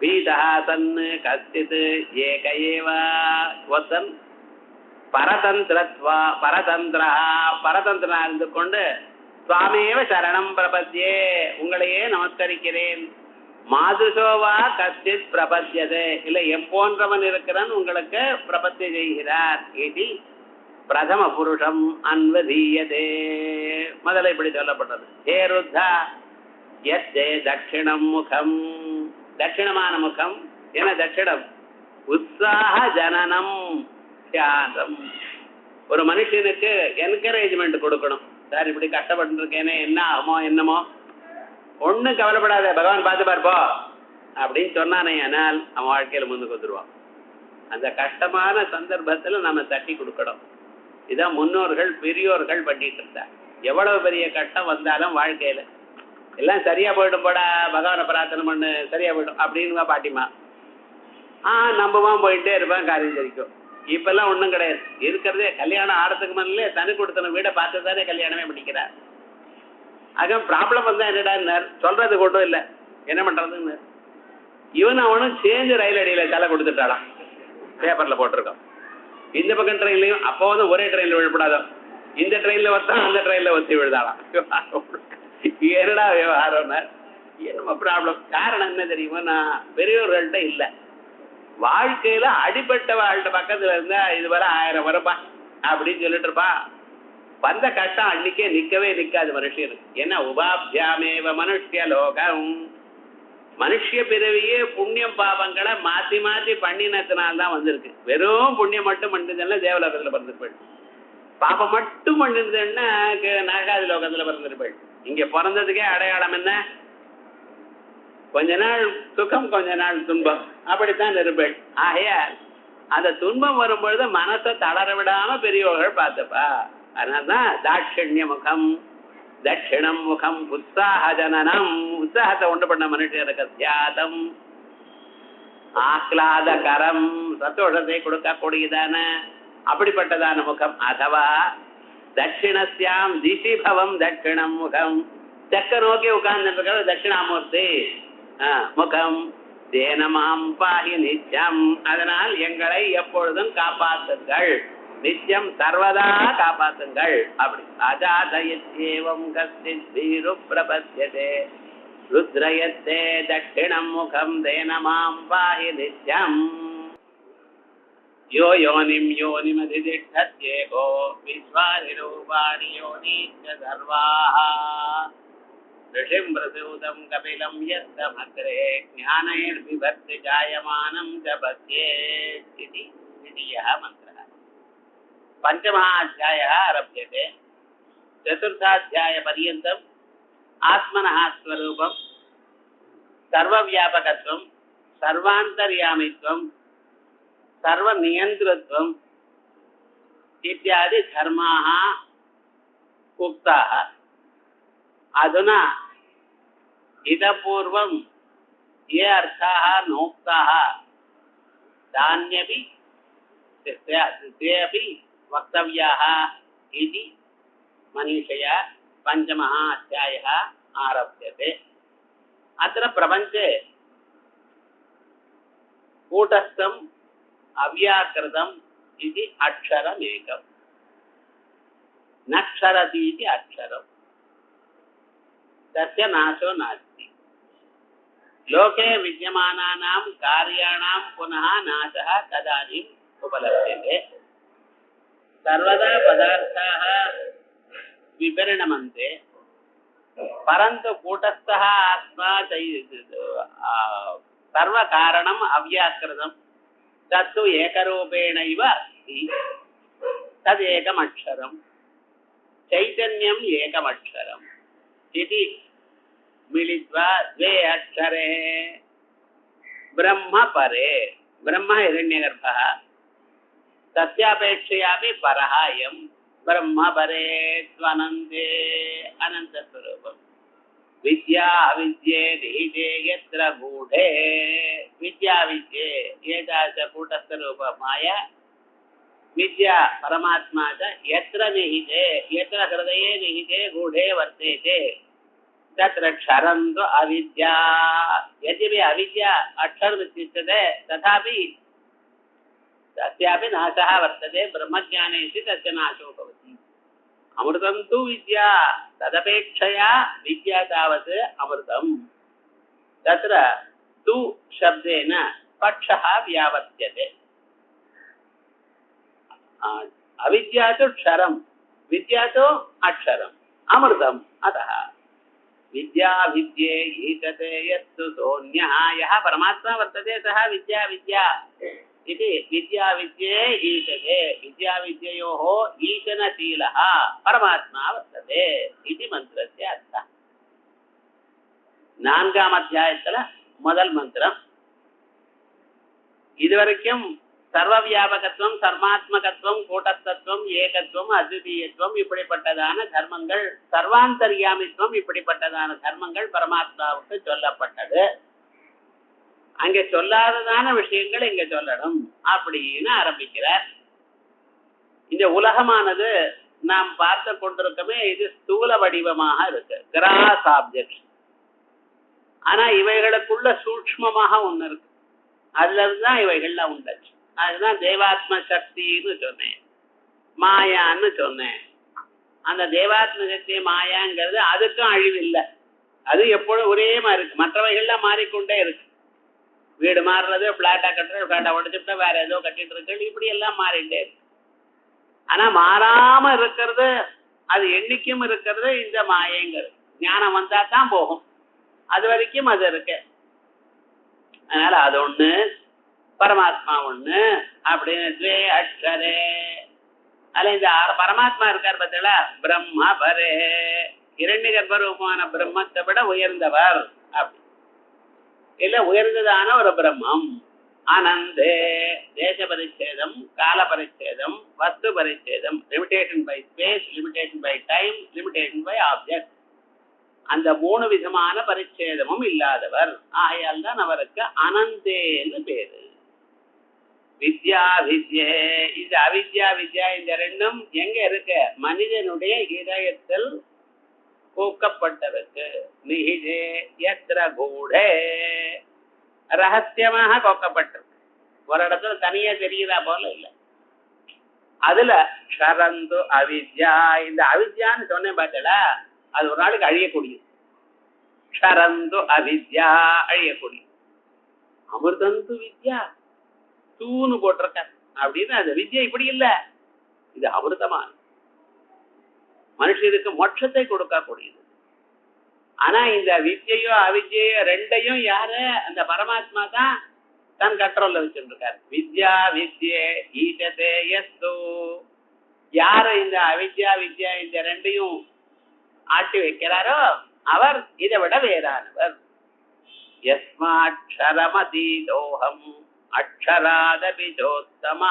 பீதா சன் கச்சித் ஏக ஏவ ஒத்தன் பரதந்திரா இருந்து கொண்டு சுவாமேவ சரணம் பிரபத்தியே உங்களையே நமஸ்கரிக்கிறேன். மாதுசோவா கச்சித் பிரபத்தியதே இல்ல எப்போன்றவன் இருக்கிறான் உங்களுக்கு பிரபத்தி செய்கிறார். இது பிரதம புருஷம் அன்வதீயதே முதல்ல இப்படி சொல்லப்பட்டது. ஹே ருத்தா யத்தே தட்சிணம் முகம் தட்சிணமான முகம் என்ன தட்சிணம் உற்சாக ஜனனம் தியாகம். ஒரு மனுஷனுக்கு என்கரேஜ்மெண்ட் கொடுக்கணும். சார் இப்படி கஷ்டப்பட்டு இருக்கேனே என்ன ஆகுமோ என்னமோ ஒன்னும் கவலைப்படாத பகவான் பார்த்து பார்ப்போ அப்படின்னு சொன்னானே ஆனால் அவன் வாழ்க்கையில முன்னுக்கு வந்துருவான். அந்த கஷ்டமான சந்தர்ப்பத்துல நம்ம தட்டி கொடுக்கணும். இதான் முன்னோர்கள் பெரியோர்கள் பண்ணிட்டு இருந்தாங்க. எவ்வளவு பெரிய கஷ்டம் வந்தாலும் வாழ்க்கையில எல்லாம் சரியா போயிடும் போடா பகவானை பிரார்த்தனை பண்ணு சரியா போயிடும் அப்படின்னு பாட்டிமா நம்பவான் போயிட்டே இருப்பான் காரியம் தெரிக்கும். இப்ப எல்லாம் ஒண்ணும் கிடையாது. இருக்கிறதே கல்யாணம் ஆடத்துக்கு முன்னே தனி கொடுத்தன வீடை பார்த்து தானே கல்யாணமே பண்ணிக்கிறார். ஆக ப்ராப்ளம் வந்தா என்னடா சொல்றது கொண்டும் இல்லை என்ன பண்றதுன்னு இவன் அவனும் சேர்ந்து ரயில் அடியில தலை கொடுத்துட்டாளாம். பேப்பர்ல போட்டிருக்கான். இந்த பக்கம் ட்ரெயின்லயும் அப்போ வந்து ஒரே ட்ரெயின்ல விழுப்படாதான் இந்த ட்ரெயின்ல வத்தான் அந்த ட்ரெயின்ல ஒத்தி விழுதாளாம். என்னடா விவகாரம் என்ன ப்ராப்ளம் காரணம் என்ன தெரியுமா? நான் பெரியோர்கள்ட்ட இல்லை வாழ்க்கையில அடிப்பட்ட வாழ்க்கை பக்கத்துல இருந்தா இதுவரை 1000 வருப்பா அப்படின்னு சொல்லிட்டு இருப்பா. வந்த கஷ்டம் அன்னைக்கே நிக்கவே நிக்காது மனுஷனுக்கு. ஏன்னா உபாபியாமேவ மனுஷ்ய லோகம் மனுஷிய பிறவியே புண்ணியம் பாபங்களை மாத்தி மாத்தி பண்ணினத்தினால்தான் வந்திருக்கு. வெறும் புண்ணியம் மட்டும் பண்ணிருந்தா தேவலோகத்துல பிறந்திருப்பேன். பாபம் மட்டும் பண்ணிருந்தேன்னா நரகாதி லோகத்துல பிறந்திருப்பேன். இங்க பிறந்ததுக்கே அடையாளம் என்ன? கொஞ்ச நாள் சுகம் கொஞ்ச நாள் துன்பம் அப்படித்தான் இருப்பேன். ஆகையால் அந்த துன்பம் வரும்பொழுது மனசை தளர விடாம பெரியவர்கள் பார்த்துப்பா. அதனால்தான் தாட்சிண்ய முகம் தட்சிணம் முகம் உற்சாக ஜனனம் உற்சாகத்தை உண்டு பண்ண மனுஷருக்கு தியாதம் ஆஹ்லாதகரம் சந்தோஷத்தை கொடுக்கக்கூடியதான அப்படிப்பட்டதான முகம். அதுவா தட்சிணஸ்யாம் திசிபவம் தட்சிணம் முகம் தெற்க நோக்கி உட்கார்ந்து தட்சிணாமூர்த்தி முகம் தேனமாம் பாகி நித்யம் அதனால் எங்களை எப்பொழுதும் காப்பாற்றுங்கள் நித்தியம் சர்வதா காப்பாற்றுங்கள். அப்படி அஜாதயேவம் கஸ்தித் வீரு பிரபத்யதே ருத்ரயத்தே தட்சிணம் முகம் தேனமாம் பாஹி நித்யம் யோ யோனிம் யோனிமதிதிஷ்டத்யேகோ விஸ்வாதிரூபாணி யோனீச்ச சர்வாः ரிஷிம் பிரசூதம் கபிலம் யஸ்தமக்ரே ஞானைர்விபர்த்தி ஜாயமானம் ஜபத்யே இதி द्वितीयः मन्त्रः. पञ्चमः अध्यायः आरभ्यते. चतुर्थाध्यायपर्यन्तम् आत्मनः स्वरूपं सर्वव्यापकत्वं सर्वान्तर्यामित्वं सर्वनियन्त्रत्वम् इत्यादि धर्माः उक्ताः. अधुना इतः पूर्वं ये अर्थाः नोक्ताः तान्यपि ते अपि वक्तव्याः इति मनीषया पञ्चमः अध्यायः आरभ्यते. अत्र प्रपञ्चे कूटस्थम् अव्याकृतम् इति अक्षरमेकम्. नक्षरति इति अक्षरम् तस्य नाशो नास्ति. लोके विद्यमानानां कार्याणां पुनः नाशः तदानीम् उपलभ्यते. सर्वदा पदार्थाः विपरिणमन्ते परन्तु कूटस्थः आत्मा सर्वकारणम् अव्याकृतं तत्तु एकरूपेणैव अस्ति. तदेकमक्षरं चैतन्यम् एकमक्षरम् इति मिलित्वा द्वे अक्षरे ब्रह्म परे. ब्रह्म हिरण्यगर्भः तस्यापेक्षयापि परः अयं ब्रह्म परे त्वनन्ते अनन्तस्वरूपम्. विद्या अविद्ये निहिते यत्र गूढे विद्या विद्ये एतादृशकूटस्थरूपमाया विद्या परमात्मा च यत्र निहिते यत्र हृदये निहिते गूढे वर्तेते तत्र क्षरन्तु अविद्या यद्यपि अविद्या अक्षरमित्युच्यते तथापि तस्यापि नाशः वर्तते ब्रह्मज्ञाने इति तस्य नाशो भवति अमृतं तु विद्या तदपेक्षया विद्या तावत् अमृतम् तत्र तु शब्देन पक्षः व्यावर्त्यते अविद्या तु क्षरं विद्या तु अक्षरम् अमृतम् अतः विद्या विद्ये ईशते यस्तु सोऽन्यः यः परमात्मा वर्तते सः विद्या विद्या इति विद्या विद्ये ईशते विद्या विद्ययोः ईशनशीलः परमात्मा वर्तते इति मन्त्रस्य अर्थः நான்காம் அத்தியாயத்துல முதல் மந்திரம் இதுவரைக்கும் சர்வ வியாபகத்துவம் சர்மாத்மகத்துவம் கூட்டத்தத்துவம் ஏகத்துவம் அத்விதீயத்துவம் இப்படிப்பட்டதான தர்மங்கள் சர்வாந்தர்யாமித்துவம் இப்படிப்பட்டதான தர்மங்கள் பரமாத்மாவுக்கு சொல்லப்பட்டது அங்கே சொல்லாததான விஷயங்கள் இங்க சொல்லணும் அப்படின்னு ஆரம்பிக்கிறார் இந்த உலகமானது நாம் பார்த்து கொண்டிருக்கமே இது ஸ்தூல வடிவமாக இருக்கு கிராஸ் ஆப்ஜெக்ட் ஆனா இவைகளுக்குள்ள சூக்ஷ்மமாக ஒண்ணு இருக்கு அதுல இருந்துதான் இவைகள்லாம் உண்டாச்சு அதுதான் தேவாத்ம சக்தின்னு சொன்னேன் மாயான்னு சொன்னேன் அந்த தேவாத்ம சக்தி மாயாங்கிறது அதுக்கும் அழிவு இல்லை அது எப்பொழுதும் ஒரே மாதிரி இருக்கு மற்றவைகள்லாம் மாறிக்கொண்டே இருக்கு வீடு மாறுறது பிளாட்டா கட்டுறது பிளாட்டா உடைச்சுட்டா வேற ஏதோ கட்டிட்டு இருக்கு இப்படி எல்லாம் மாறிட்டே இருக்கு ஆனா மாறாம இருக்கிறது அது என்னைக்கும் இருக்கிறது இந்த மாயங்கிறது ஞானம் வந்தா தான் போகும் அது வரைக்கும் அது இருக்கு அதனால அது ஒண்ணு பரமாத்மா ஒண்ணு அப்படின்னு அக்ஷரே அதுல இந்த பரமாத்மா இருக்கார் பார்த்தீங்களா பிரம்மா பரே இரண்ய கர்ப்பரூபமான பிரம்மத்தை விட உயர்ந்தவர் அப்படி இல்ல உயர்ந்ததான ஒரு பிரம்மம் ஆனந்தே தேச பரிச்சேதம் கால பரிச்சேதம் வஸ்து பரிச்சேதம் limitation by space limitation by time limitation by object அந்த மூணு விதமான பரிச்சேதமும் இல்லாதவர் ஆகையால் தான் அவருக்கு அனந்தேன்னு பேரு வித்யா வித்யே இந்த அவித்யா வித்யா இந்த ரெண்டும் எங்க இருக்கு மனிதனுடைய இதயத்தில் கோக்கப்பட்டிருக்கு நிஹிதே யத்ர கூடே ரகசியமாக கோக்கப்பட்டிருக்கு ஒரு இடத்துல தனியா தெரியுதா போல இல்ல அதுல ஷரந்து அவித்யா இந்த அவித்யான்னு சொன்னேன் பார்த்தல அது ஒரு நாளைக்கு அழியக்கூடியது ஷரந்து அவித்யா அழியக்கூடியது அமிர்தந்து வித்யா தூணு போட்டிருக்க அப்படின்னு அந்த வித்யா இப்படி இல்ல இது அமிர்தமான மனுஷனுக்கு மோட்சத்தை கொடுக்கக்கூடியது ஆனா இந்த வித்யையோ அவித்யையோ ரெண்டையும் யாரு அந்த பரமாத்மா தான் தன் கண்ட்ரோல்ல வச்சுட்டு இருக்காரு வித்யா வித்யே ஈசதே யஸ்து யாரு இந்த அவித்யா வித்யா இந்த ரெண்டையும் ஆட்டி வைக்கிறாரோ அவர் இதை விட வேறானவர் யஸ்மாட்சரமதீதோஹம் அக்ஷராதபி சோத்தமா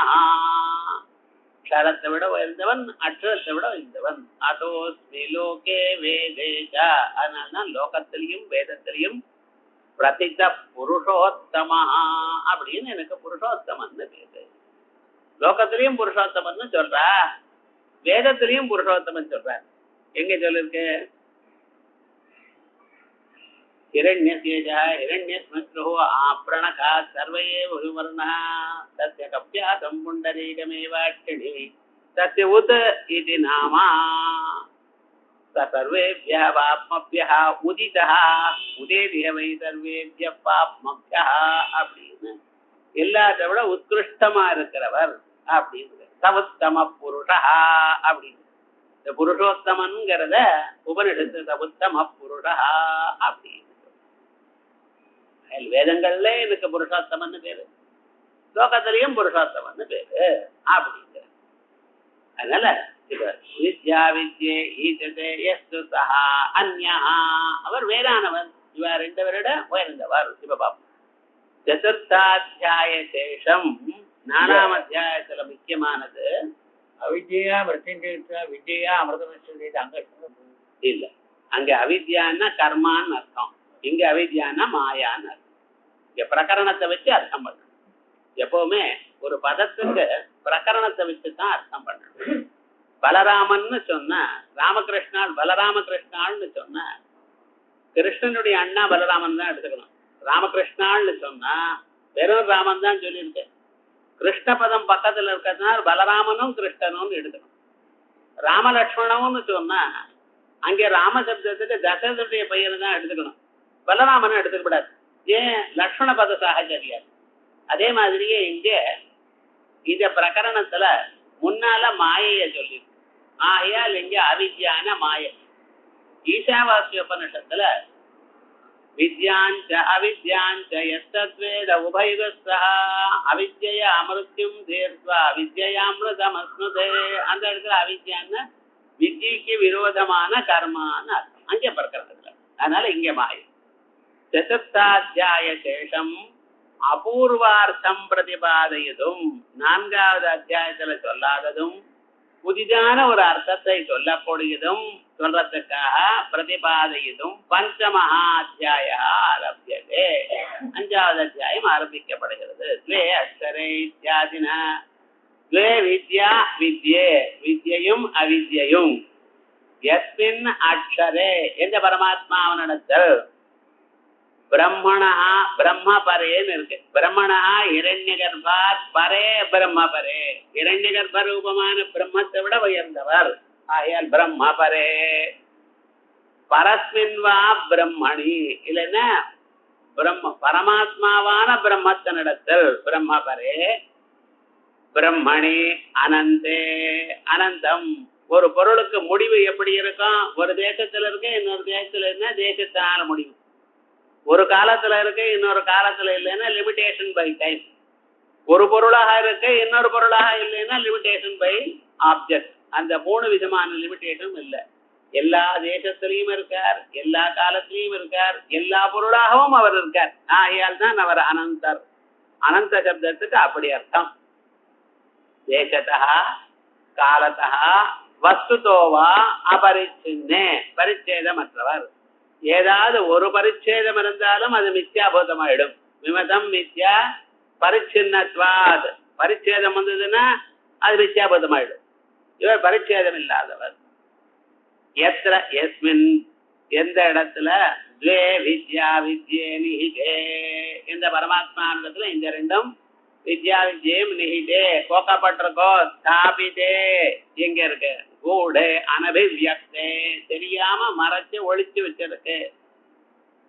அக்ஷரத்தை விட உயர்ந்தவன் அக்ஷரத்தை விட உயர்ந்தவன் அதோஸ்மி லோகே வேதேஷ அதனால்தான் லோகத்திலையும் வேதத்திலையும் பிரதித புருஷோத்தமா அப்படின்னு எனக்கு புருஷோத்தமன்னு பேரு லோகத்திலையும் புருஷோத்தமன்னு சொல்றா வேதத்திலையும் புருஷோத்தமன் சொல்ற எங்க சொல்லிருக்கு हिरण्यस्येजः हिरण्यस्मश्रुः आपृणकः सर्वे बहुवर्णः तस्य कप्यासं पुण्डरीकमेवाक्षिणि तस्य उत इति नाम स सर्वेभ्यः पाप्मभ्यः उदितः उदेदिह वै सर्वेभ्यः पाप्मभ्यः அப்படின்னு எல்லாத்தை விட உத்கிருஷ்டமா இருக்கிறவர் அப்படின்னு சவுத்தம புருஷா அப்படின்னு இந்த புருஷோத்தமன்கிறத உபனிஷத்து சவுத்தம புருஷா அப்படின்னு வேதங்கள்ல எனக்கு புருஷோத்தமன்னு பேரு லோகத்திலையும் புருஷோத்தமன்னு பேரு அப்படிங்கிற அதனால வித்யா வித்யே ஈசதே யஸ்து சஹா அன்யா அவர் வேறானவர் இவ ரெண்டு பேரோட உயர்ந்தவர் இப்ப பாப்போம் சதுர்த்தாத்தியாய சேஷம் நாலாம் அத்தியாயத்துல முக்கியமானது அவித்யா மிருத்யுஞ்சய வித்யா அமிர்தமஸ்து அங்க இல்ல அங்க அவித்யான்னா கர்மான்னு அர்த்தம் இங்க அவித்யான்னா மாயான்னு அர்த்தம் இங்க பிரகரணத்தை வச்சு அர்த்தம் பண்ணணும் எப்பவுமே ஒரு பதத்துக்கு பிரகரணத்தை வச்சுதான் அர்த்தம் பண்ணணும் பலராமன்னு சொன்ன ராமகிருஷ்ணாள் பலராமகிருஷ்ணாள்னு சொன்ன கிருஷ்ணனுடைய அண்ணா பலராமன் தான் எடுத்துக்கணும். ராமகிருஷ்ணான்னு சொன்னா வெறும் ராமன் தான் சொல்லியிருக்கு. கிருஷ்ணபதம் பக்கத்துல இருக்கிறதுனால பலராமனும் கிருஷ்ணனும் எடுக்கணும். ராமலட்சுமணம்னு சொன்னா அங்கே ராமசப்தத்துக்கு தசரதனுடைய பையன் தான் எடுத்துக்கணும், பலராமனும் எடுத்துக்க கூடாது. ஏன்? லக்ஷ்மண பத சாகச்சரியார். அதே மாதிரியே இங்க இந்த பிரகரணத்துல முன்னால மாயைய சொல்லிருக்கு. ஆகையால் இங்க அவித்யான மாயை. ஈசாவாஸ்ய உபனிஷத்துல வித்யாஞ்ச அவித்யாஞ்ச எத்தத்வேத உபயுகஸ்தஹ அவித்யய அமிர்த்யும் தீர்த்வா வித்யாமிருதமஸ்னுதே. அந்த இடத்துல அவித்யான்னு வித்யைக்கு விரோதமான கர்மான்னு அர்த்தம் அங்கே பிரகரணத்துல. அதனால இங்க மாயை. சதுர்த்தாத்தியாய சேஷம் அபூர்வார்த்தம் பிரதிபாதையதும், 4வது அத்தியாயத்துல சொல்லாததும் புதிதான ஒரு அர்த்தத்தை சொல்லக்கூடியதும் சொல்றதுக்காக பிரதிபாதையதும் பஞ்சமஹா அத்தியாய ஆரம்பியதே, 5வது அத்தியாயம் ஆரம்பிக்கப்படுகிறது. த்வே அக்ஷரே இத்யாதின த்வே வித்யா வித்யே வித்யையும் அவித்யையும் யஸ்மின் அக்ஷரே எந்த பரமாத்மாவனிடத்தில் பிரம்மணா பிரம்ம பரேன்னு இருக்கு. பிரம்மணா இரண்ய கர்ப்பாத் பரே பிரம்ம பரே, இரண்ய கர்ப்ப ரூபமான பிரம்மத்தை விட உயர்ந்தவர். ஆகையால் பிரம்ம பரே பரஸ்மின் வா பிரம்மணி, இல்லைன்னா பிரம்ம பரமாத்மாவான பிரம்மத்தினிடத்தில் பிரம்ம பரே பிரம்மணி அனந்தே அனந்தம். ஒரு பொருளுக்கு முடிவு எப்படி இருக்கும்? ஒரு தேசத்துல இருக்கு, இன்னொரு தேசத்துல என்ன தேசத்தினால முடிவு. ஒரு காலத்துல இருக்கு, இன்னொரு காலத்துல இல்லைன்னா லிமிடேஷன் பை டைம். ஒரு பொருளாக இருக்கு, இன்னொரு பொருளாக இல்லைன்னா லிமிடேஷன் பை ஆப்ஜெக்ட். அந்த 3 விதமான லிமிடேஷன் இல்லை. எல்லா தேசத்திலையும் இருக்கார், எல்லா காலத்திலையும் இருக்கார், எல்லா பொருளாகவும் அவர் இருக்கார். ஆகையால் தான் அவர் அனந்தர். அனந்த சப்தத்துக்கு அப்படி அர்த்தம். தேசத்தா காலத்தா வஸ்துதோவா அபரிச்சின்னே, பரிச்சேதமற்றவர். ஏதாவது ஒரு பரிச்சேதம் இருந்தாலும் அது மித்யாபூதமாயிடும். விமதம் மித்யா பரிச்சின்னத்வாத், பரிச்சேதம் வந்ததுன்னா அது மித்யாபூதமாயிடும். இவர் பரிச்சேதம் இல்லாதவர். எத்திர எஸ்மின் எந்த இடத்துல த்வே வித்யா வித்யே நிஹிதே, இந்த பரமாத்மானத்துல இந்த ரெண்டும் வித்யா வித்யம் நிஹிதே போக்கப்பட்டிருக்கோ. ஸ்தாபிதே எங்க இருக்கு? கூடே அனபிவியக்தே தெரியாம மறைச்சு ஒழிச்சு வச்சிருக்கு.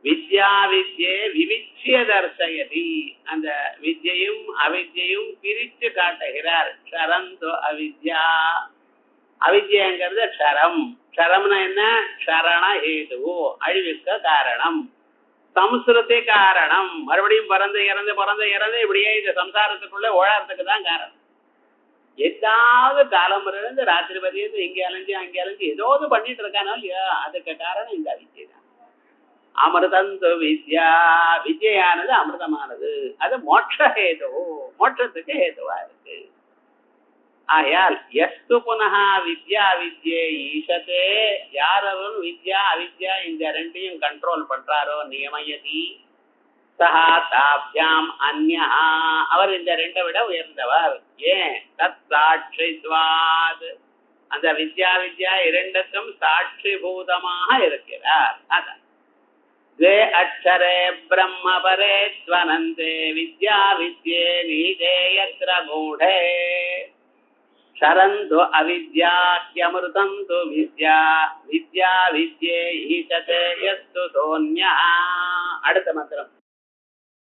வித்யா வித்யே விவிச்சிய தர்சயதி, அந்த வித்யையும் அவித்யையும் பிரித்து காட்டுகிறார். க்ஷரந்தோ அவித்யா, அவித்யங்கிறது க்ஷரம். க்ஷரம்னா என்ன? க்ஷரண ஹேது, அழிவுக்கு காரணம். சம்ஸ்கிருதி காரணம், மறுபடியும் பிறந்து இறந்து பிறந்து இறந்து இப்படியே இந்த சம்சாரத்துக்குள்ள ஓழறதுக்கு தான் காரணம். ஏதாவது காலம் இருந்து ராத்திரி பதியது இங்கே அலைஞ்சு அங்கே அலைஞ்சு ஏதாவது பண்ணிட்டு இருக்கானோ இல்லையா, அதுக்கு காரணம் இந்த வித்யை தான். அமிர்தந்து வித்யா, வித்யானது அமிர்தமானது, அது மோட்ச ஹேது, மோட்சத்துக்கு ஹேதுவா இருக்கு. ஆயால் எஸ்து புனகா வித்யா வித்யே ஈஷத்தே, யாரும் வித்யா அவித்யா இந்த ரெண்டையும் கண்ட்ரோல் பண்றாரோ நியமயதி சஹா தாப்யாம் அன்யா, அவர் இந்த ரெண்டை விட உயர்ந்தவர். ஏன்? தத் சாட்சித்வாத், அந்த வித்யா வித்யா இரண்டுக்கும் சாட்சி பூதமாக இருக்கிறார். அதான் த்வே அக்ஷரே பிரம்ம பரே ஸ்வனந்தே வித்யா வித்யே நீதே யத்ர கூடே ஷரந்து அவித்யா ஹ்யமிருதந்து வித்யா வித்யா வித்யே ஈஷதே யஸ்து சோன்யா. அடுத்த மந்திரம்